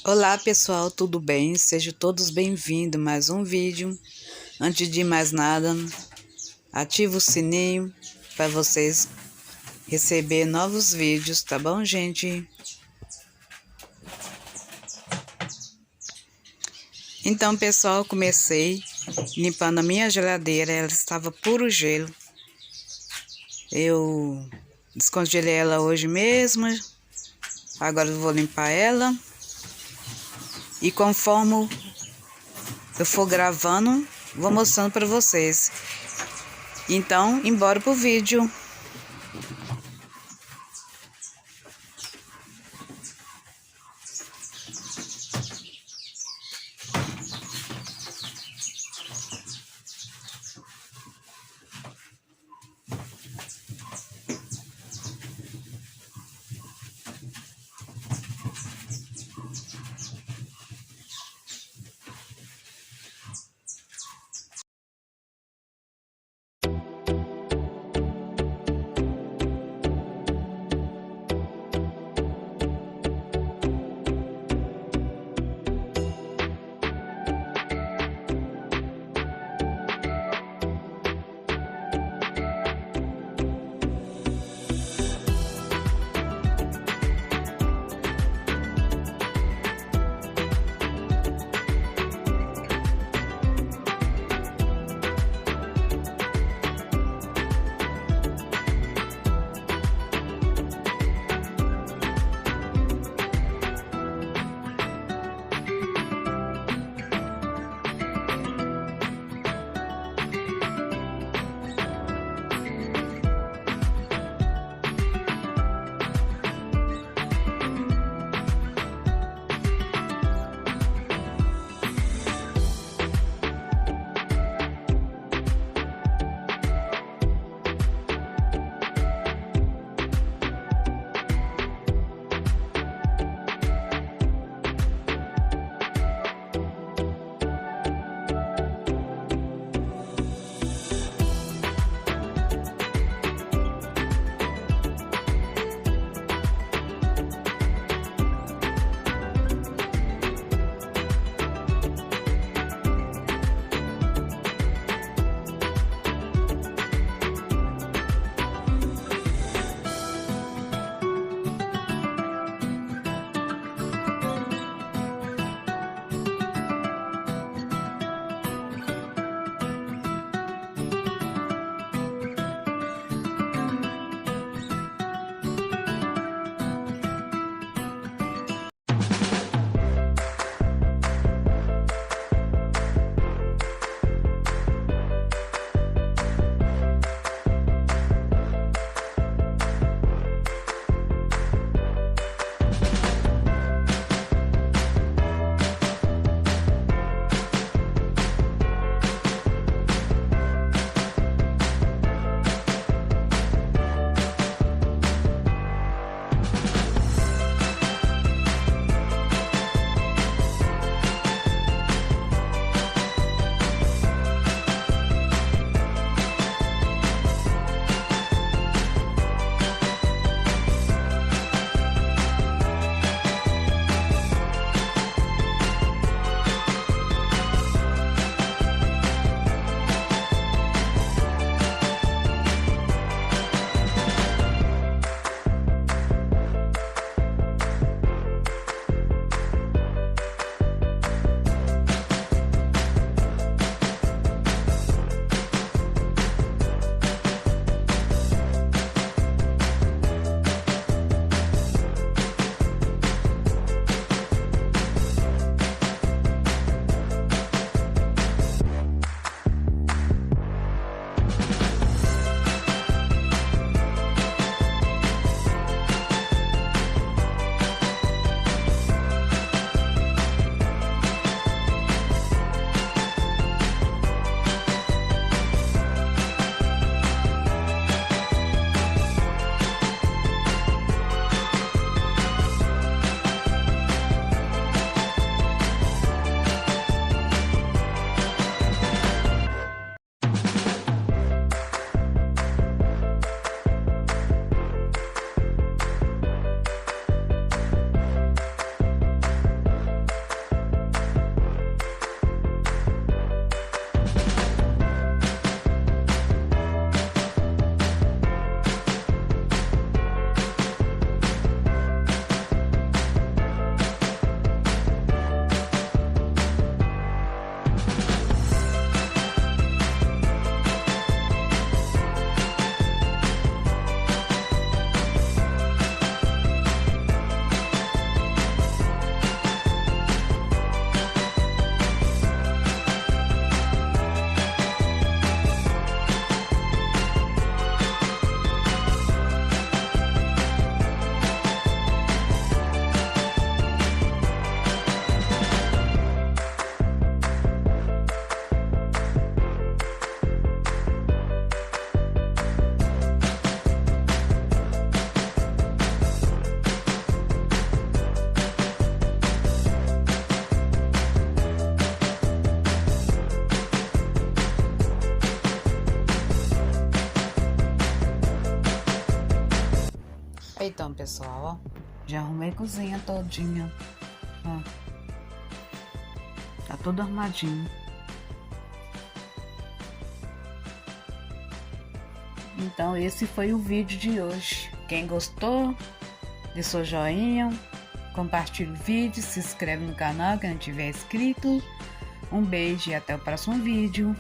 Olá pessoal, tudo bem? Sejam todos bem-vindos a mais um vídeo. Antes de mais nada, ativa o sininho para vocês receber novos vídeos, tá bom, gente? Então, pessoal, comecei limpando a minha geladeira, ela estava puro gelo. Eu descongelei ela hoje mesmo, agora eu vou limpar ela. E conforme eu for gravando, vou mostrando para vocês. Então, embora pro vídeo. Então, pessoal, ó, já arrumei a cozinha todinha, ó, tá tudo arrumadinho. Então, esse foi o vídeo de hoje. Quem gostou, dê seu joinha, compartilhe o vídeo, se inscreve no canal quem não tiver inscrito. Um beijo e até o próximo vídeo.